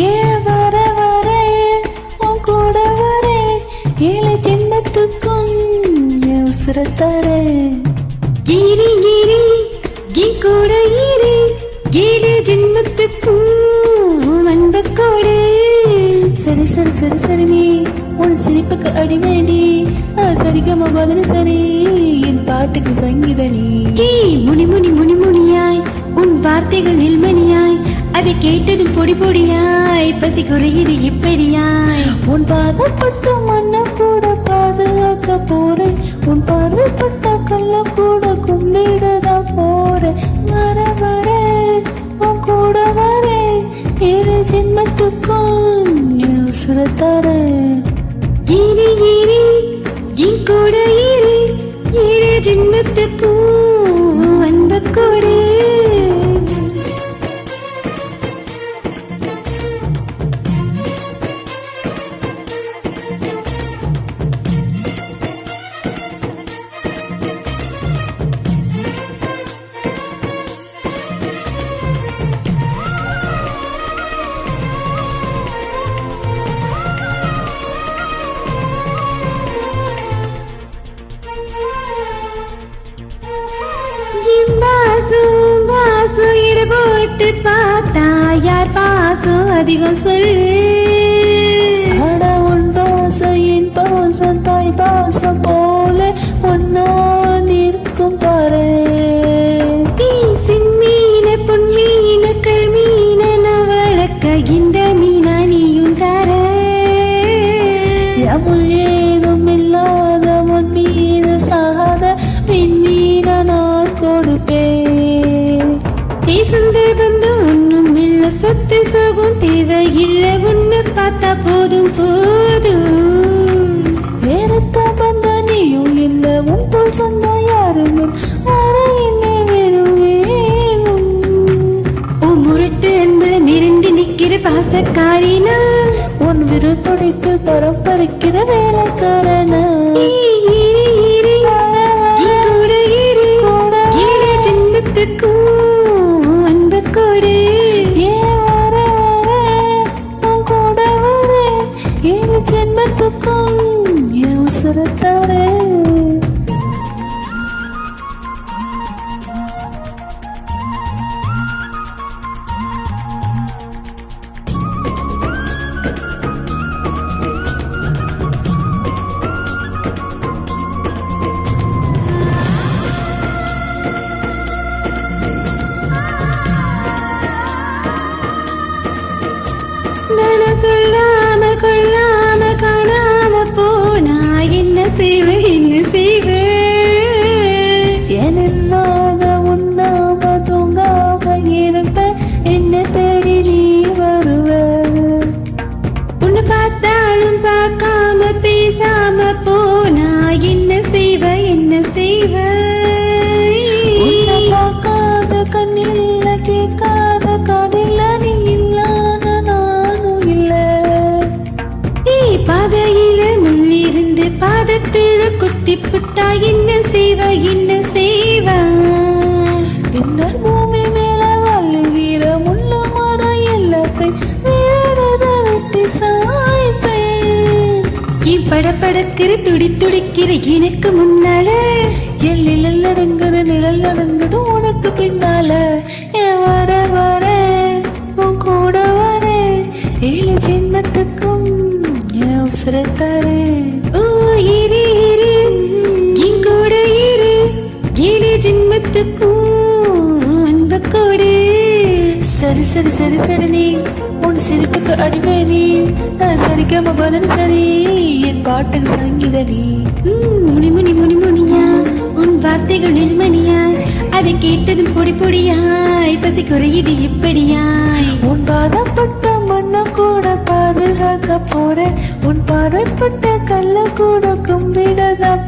ஏன் வர வர உன் கூட வர ஏழை ஜென்மத்துக்கும் என் உசுர தரேன். கீரி கீரி கீ கூட ஈரி ஏழை ஜென்மத்துக்கும் அன்பக்கோடு. சரி சரி சரி சரி நீ உன் சிரிப்புக்கு அடிமை நீ சரிகம பதில் சரி என் பாட்டுக்கு சங்கீத நீ. முனி முனி முனி முனியாய் உன் வார்த்தைகள் நெல்மணியாய் அதை கேட்டதும் பொடி பொடியாய் பசி குறையுது எப்படியாய். உன் பாதப்பட்ட மண்ண கூட பாதுகாக்க போறேன் உன் பார்வைப்பட்ட கல்ல கூட கும்பிடதான் போறேன். வர வர உன் கூட வர ஏழை ஜென்மத்துக்கும் நீ உசுர தரேன். கீரி கீரி என் கூட ஈரி ஏழை ஜென்மத்துக்கும் அன்பக்கோடு. போட்டு பார்த்தா யார் பாசம் அதிகம் சொல்லு. அட உன் பாசம் என் பாசம் தாய் பாசம் போல ஒன்னா நிற்கும் பாரு. மீன பொன் மீன கல் மீன வழக்க இந்த மீனா நீயும் தர. அமுல் ஏதும் இல்லாத முன் மீது சாகாத மீன நான் கொடுப்பேன். பேசுந்து வந்து ஒன்னும் இல்ல சொத்து சோகம் தேவையில்லை உன்னை பார்த்தா போதும் போதும். வேறத்த பந்த நீயும் இல்ல உன் போல் சொன்ன யாரும் வர என்னை வெறும் வேணும். உன் முரட்டு அன்புல நிறைந்து நிக்கிற பாசக்காரினா உன் விரல் துடைத்து பரப்பரிக்கிற வேலைக்காரன. ஜென்மத்துக்கும் ஜென்மத்துக்கும் என் உசுர தரேன். சொல்லாம கொள்ளாம காணாம போனா என்ன செய்வே என்ன செய்வே. என்னாக உண்ணாம தூங்காம இருப்ப என்ன தேடி நீ வருவ. உன்னை பார்த்தாலும் பார்க்காம பேசாம போனா என்ன செய்வ என்ன செய்வ. உன்னை பார்க்காத கண்ணில்ல கேட்காத காதில்ல நீ இல்லாத நானும் இல்ல. பாதையில முள்ளிருந்து பாதத்தில குத்தி புட்டா என்ன செய்வ என்ன செய்வ. இந்த பூமி மேல வாழுகிற முள்ளு மரம் எல்லாத்தையும் வேறத வெட்டி சாய்ப்பேன். படபடக்கிற துடி துடிக்கிற எனக்கு முன்னால எல்லில் நடுங்குது நிழல் நடுங்குது உனக்கு பின்னால. என் வர வர உன் கூட வர ஏழு ஜென்மத்துக்கும் என் உசுர தரேன். ஓ இரு இரு என் கூட இரு ஏழு ஜென்மத்துக்கும் அன்பக்கோடு. சரி சரி சரி சரி நீ உன் சிரிப்புக்கு அடிமை நீ சரிகம பதில் சரி என் பாட்டுக்கு சங்கீத நீ. முனி முனி முனி முனியா உன் வார்த்தைகள் நெல்மணியா அதை கேட்டதும் பொடி பொடியாய் பசி குறையுது எப்படியாய். உன் பாதப்பட்ட மண்ண கூட பாதுகாக்க போறேன் உன் பார்வைப்பட்ட கல்ல கூட கும்பிடதான்